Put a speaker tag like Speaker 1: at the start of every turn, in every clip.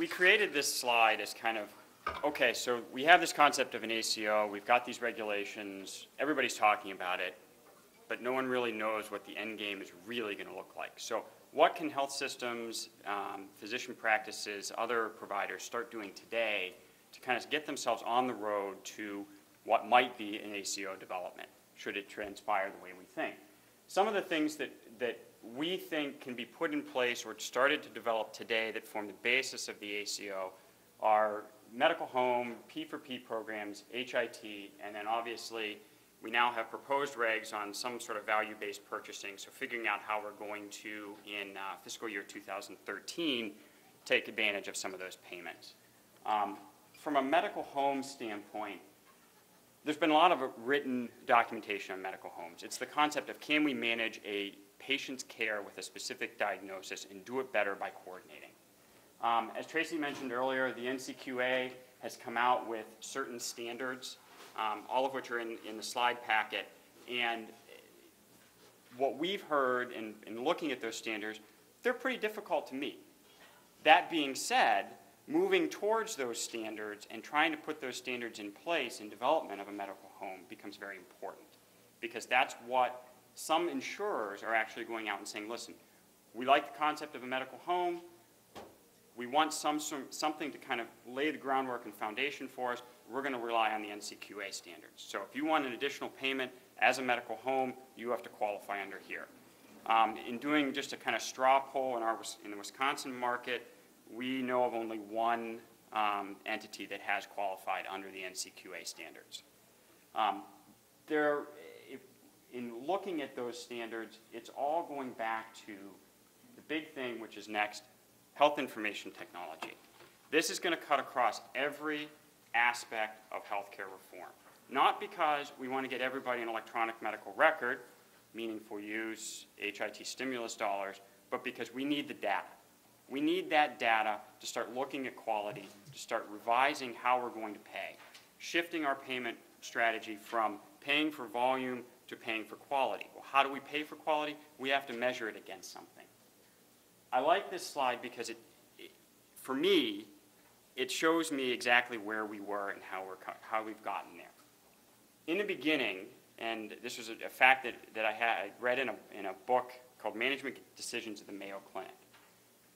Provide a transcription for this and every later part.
Speaker 1: we created this slide as kind of, okay, so we have this concept of an ACO, we've got these regulations, everybody's talking about it, but no one really knows what the end game is really going to look like. So what can health systems, physician practices, other providers start doing today to kind of get themselves on the road to what might be an ACO development, should it transpire the way we think? Some of the things that we think can be put in place or started to develop today that form the basis of the ACO are medical home, P4P programs, HIT, and then obviously we now have proposed regs on some sort of value-based purchasing, so figuring out how we're going to, in fiscal year 2013, take advantage of some of those payments. From a medical home standpoint, there's been a lot of written documentation on medical homes. It's the concept of, can we manage a patient's care with a specific diagnosis and do it better by coordinating? As Tracy mentioned earlier, the NCQA has come out with certain standards, all of which are in the slide packet. And what we've heard in looking at those standards, they're pretty difficult to meet. That being said, moving towards those standards and trying to put those standards in place in development of a medical home becomes very important, because that's what some insurers are actually going out and saying, listen, we like the concept of a medical home. We want something to kind of lay the groundwork and foundation for us. We're going to rely on the NCQA standards. So if you want an additional payment as a medical home, you have to qualify under here. In doing just a kind of straw poll in the Wisconsin market, we know of only one entity that has qualified under the NCQA standards. In looking at those standards, it's all going back to the big thing, which is next, health information technology. This is going to cut across every aspect of healthcare reform. Not because we want to get everybody an electronic medical record, meaningful use, HIT stimulus dollars, but because we need the data. We need that data to start looking at quality, to start revising how we're going to pay, shifting our payment strategy from paying for volume to paying for quality. Well, how do we pay for quality? We have to measure it against something. I like this slide because for me, it shows me exactly where we were and how we've gotten there. In the beginning, and this was a fact that I read in a book called Management Decisions of the Mayo Clinic.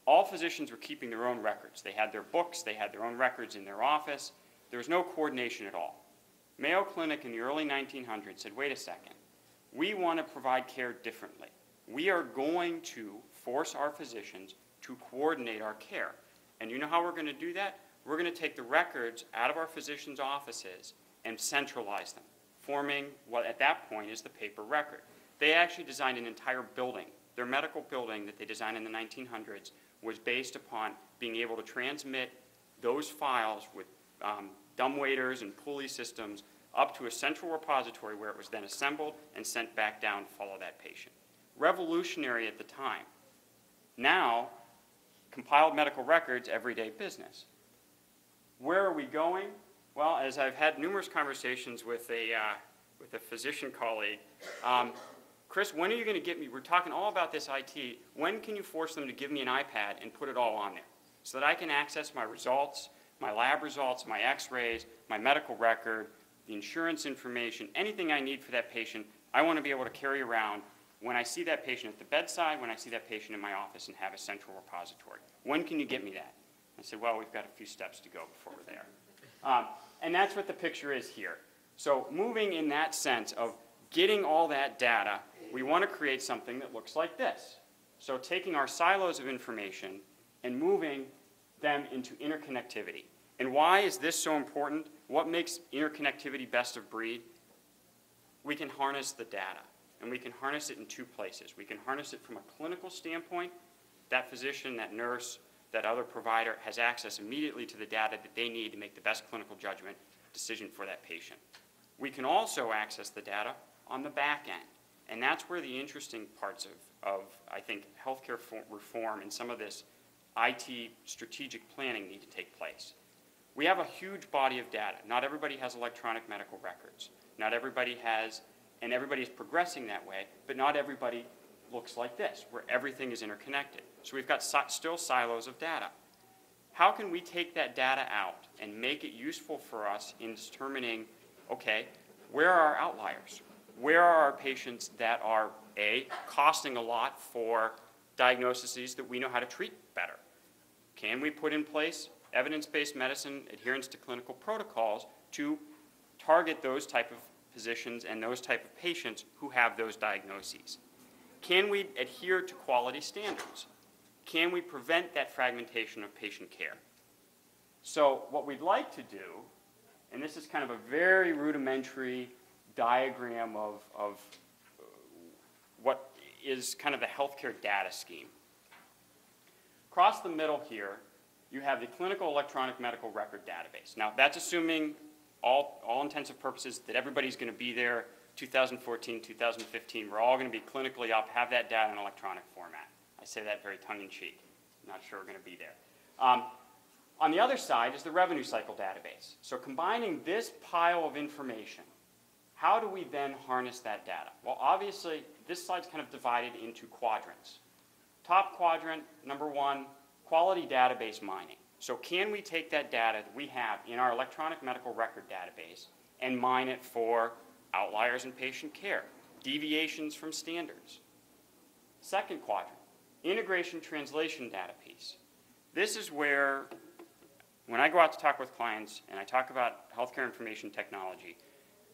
Speaker 1: All physicians were keeping their own records. They had their books, they had their own records in their office. There was no coordination at all. Mayo Clinic in the early 1900s said, wait a second, we want to provide care differently. We are going to force our physicians to coordinate our care. And you know how we're going to do that? We're going to take the records out of our physicians' offices and centralize them, forming what at that point is the paper record. They actually designed an entire building. Their medical building that they designed in the 1900s was based upon being able to transmit those files with dumbwaiters and pulley systems up to a central repository where it was then assembled and sent back down to follow that patient. Revolutionary at the time. Now, compiled medical records, everyday business. Where are we going? Well, as I've had numerous conversations with a physician colleague, Chris, when are you going to get me, we're talking all about this IT, when can you force them to give me an iPad and put it all on there so that I can access my results, my lab results, my x-rays, my medical record, the insurance information, anything I need for that patient, I want to be able to carry around when I see that patient at the bedside, when I see that patient in my office, and have a central repository. When can you get me that? I said, well, we've got a few steps to go before we're there. And that's what the picture is here. So moving in that sense of getting all that data, we want to create something that looks like this. So taking our silos of information and moving them into interconnectivity. And why is this so important? What makes interconnectivity best of breed? We can harness the data, and we can harness it in two places. We can harness it from a clinical standpoint. That physician, that nurse, that other provider has access immediately to the data that they need to make the best clinical judgment decision for that patient. We can also access the data on the back end, and that's where the interesting parts of I think, healthcare reform and some of this IT strategic planning need to take place. We have a huge body of data. Not everybody has electronic medical records. Not everybody has, and everybody is progressing that way, but not everybody looks like this, where everything is interconnected. So we've got still silos of data. how can we take that data out and make it useful for us in determining, okay, where are our outliers? Where are our patients that are, A, costing a lot for diagnoses that we know how to treat better? Can we put in place evidence-based medicine adherence to clinical protocols to target those type of physicians and those type of patients who have those diagnoses? Can we adhere to quality standards? Can we prevent that fragmentation of patient care? So what we'd like to do, and this is kind of a very rudimentary diagram of what is kind of the healthcare data scheme. Across the middle here, you have the clinical electronic medical record database. Now, that's assuming all intensive purposes that everybody's going to be there 2014, 2015. We're all going to be clinically up, have that data in electronic format. I say that very tongue-in-cheek. I'm not sure we're going to be there. On the other side is the revenue cycle database. So combining this pile of information, how do we then harness that data? Well, obviously, this slide's kind of divided into quadrants. Top quadrant, number one, quality database mining. So can we take that data that we have in our electronic medical record database and mine it for outliers in patient care, deviations from standards? Second quadrant, integration translation data piece. This is where, when I go out to talk with clients and I talk about healthcare information technology,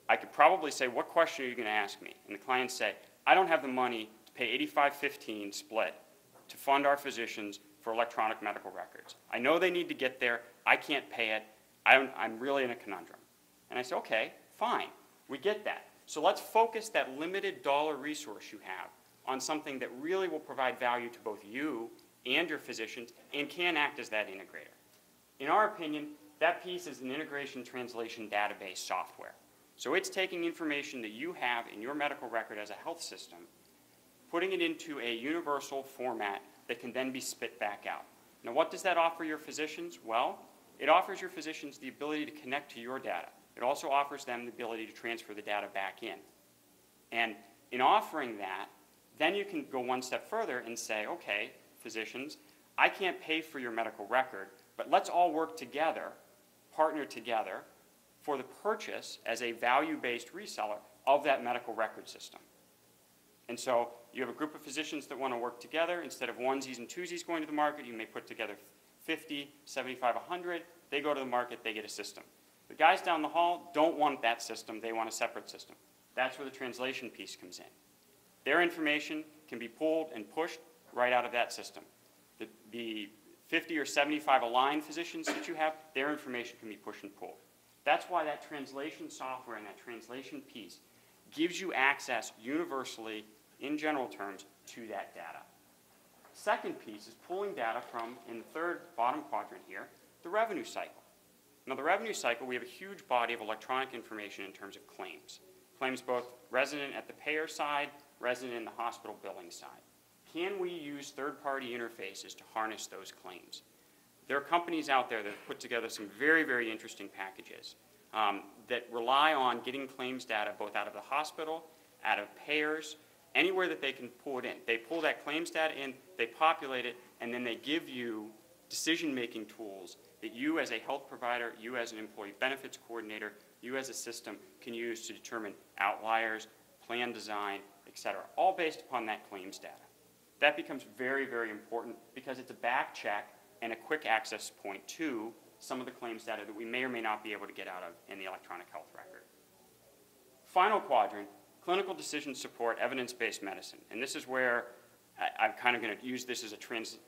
Speaker 1: I could probably say, what question are you going to ask me? And the clients say, I don't have the money to pay 85-15 split to fund our physicians for electronic medical records. I know they need to get there. I can't pay it. I'm really in a conundrum. And I say, okay, fine. We get that. So let's focus that limited dollar resource you have on something that really will provide value to both you and your physicians and can act as that integrator. In our opinion, that piece is an integration translation database software. So it's taking information that you have in your medical record as a health system, putting it into a universal format that can then be spit back out. Now, what does that offer your physicians? Well, it offers your physicians the ability to connect to your data. It also offers them the ability to transfer the data back in. And in offering that, then you can go one step further and say, okay, physicians, I can't pay for your medical record, but let's all work together, partner together, for the purchase as a value-based reseller of that medical record system. And so you have a group of physicians that want to work together. Instead of onesies and twosies going to the market, you may put together 50, 75, 100. They go to the market, they get a system. The guys down the hall don't want that system. They want a separate system. That's where the translation piece comes in. Their information can be pulled and pushed right out of that system. The 50 or 75 aligned physicians that you have, their information can be pushed and pulled. That's why that translation software and that translation piece gives you access universally, in general terms, to that data. Second piece is pulling data from, in the third bottom quadrant here, the revenue cycle. Now, the revenue cycle, we have a huge body of electronic information in terms of claims. Claims both resident at the payer side, resident in the hospital billing side. Can we use third-party interfaces to harness those claims? There are companies out there that have put together some very, very interesting packages that rely on getting claims data both out of the hospital, out of payers, anywhere that they can pull it in. They pull that claims data in, they populate it, and then they give you decision-making tools that you as a health provider, you as an employee benefits coordinator, you as a system can use to determine outliers, plan design, et cetera, all based upon that claims data. That becomes very, very important because it's a back check and a quick access point to some of the claims data that we may or may not be able to get out of in the electronic health record. Final quadrant, clinical decision support, evidence-based medicine. And this is where I'm kind of going to use this as a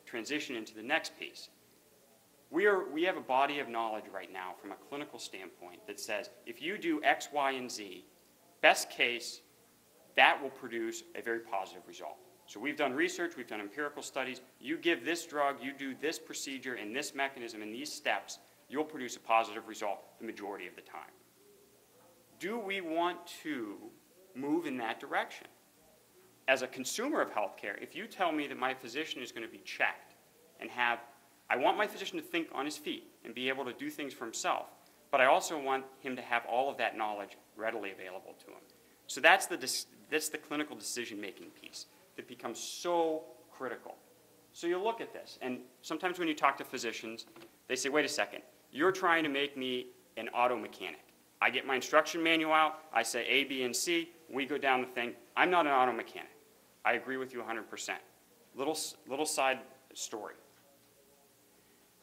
Speaker 1: transition into the next piece. We have a body of knowledge right now from a clinical standpoint that says if you do X, Y, and Z, best case, that will produce a very positive result. So we've done research, we've done empirical studies. You give this drug, you do this procedure and this mechanism and these steps, you'll produce a positive result the majority of the time. Do we want to move in that direction? As a consumer of healthcare, if you tell me that my physician is going to be checked and I want my physician to think on his feet and be able to do things for himself, but I also want him to have all of that knowledge readily available to him. So that's the clinical decision-making piece that becomes so critical. So you look at this, and sometimes when you talk to physicians, they say, wait a second, you're trying to make me an auto mechanic. I get my instruction manual out, I say A, B, and C, we go down the thing. I'm not an auto mechanic. I agree with you 100%. Little side story.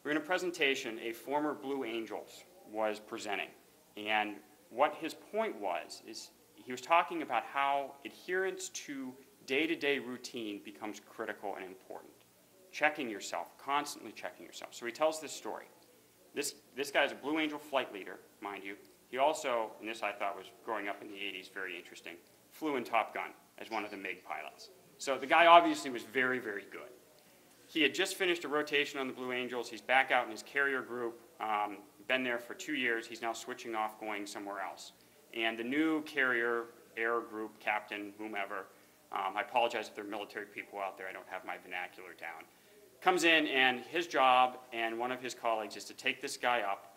Speaker 1: We're in a presentation, a former Blue Angels was presenting, and what his point was is he was talking about how adherence to day-to-day routine becomes critical and important. Checking yourself, constantly checking yourself. So he tells this story. This guy is a Blue Angel flight leader, mind you. He also, and this I thought was growing up in the 80s, very interesting, flew in Top Gun as one of the MiG pilots. So the guy obviously was very, very good. He had just finished a rotation on the Blue Angels. He's back out in his carrier group, been there for 2 years. He's now switching off, going somewhere else. And the new carrier, air group captain, whomever, I apologize if there are military people out there, I don't have my vernacular down, comes in, and his job and one of his colleagues is to take this guy up,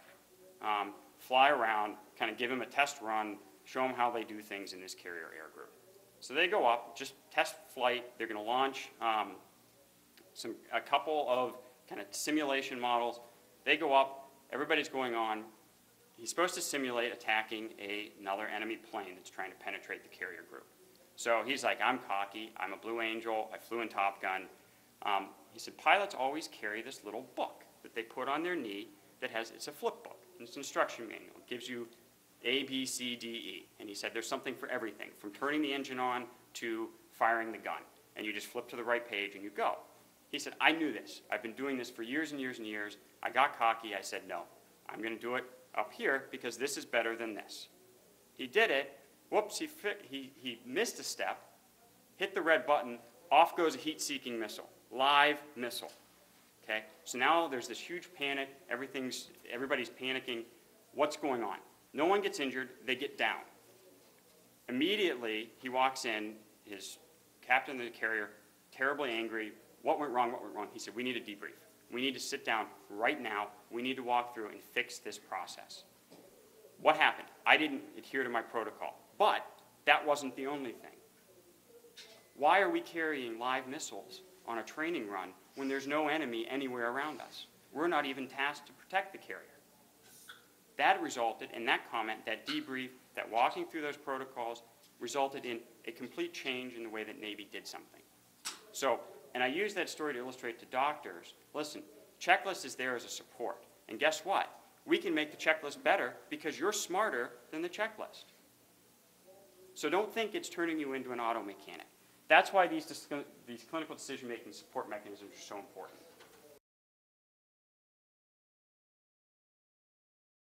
Speaker 1: fly around, kind of give him a test run, show him how they do things in this carrier air group. So they go up, just test flight. They're going to launch a couple of kind of simulation models. They go up, everybody's going on. He's supposed to simulate attacking another enemy plane that's trying to penetrate the carrier group. So he's like, I'm cocky, I'm a Blue Angel, I flew in Top Gun. He said, pilots always carry this little book that they put on their knee that it's a flip book. It's an instruction manual. It gives you A, B, C, D, E. And he said there's something for everything, from turning the engine on to firing the gun. And you just flip to the right page and you go. He said, I knew this. I've been doing this for years and years and years. I got cocky. I said, no, I'm going to do it up here because this is better than this. He did it. Whoops, he missed a step, hit the red button, off goes a heat-seeking missile, live missile. Okay? So now there's this huge panic. Everybody's panicking. What's going on? No one gets injured. They get down. Immediately, he walks in, his captain of the carrier, terribly angry. What went wrong? What went wrong? He said, we need a debrief. We need to sit down right now. We need to walk through and fix this process. What happened? I didn't adhere to my protocol. But that wasn't the only thing. Why are we carrying live missiles on a training run when there's no enemy anywhere around us? We're not even tasked to protect the carrier. That resulted in that comment, that debrief, that walking through those protocols resulted in a complete change in the way that Navy did something. So, and I use that story to illustrate to doctors, listen, checklist is there as a support. And guess what? We can make the checklist better because you're smarter than the checklist. So don't think it's turning you into an auto mechanic. That's why these clinical decision-making support mechanisms are so important.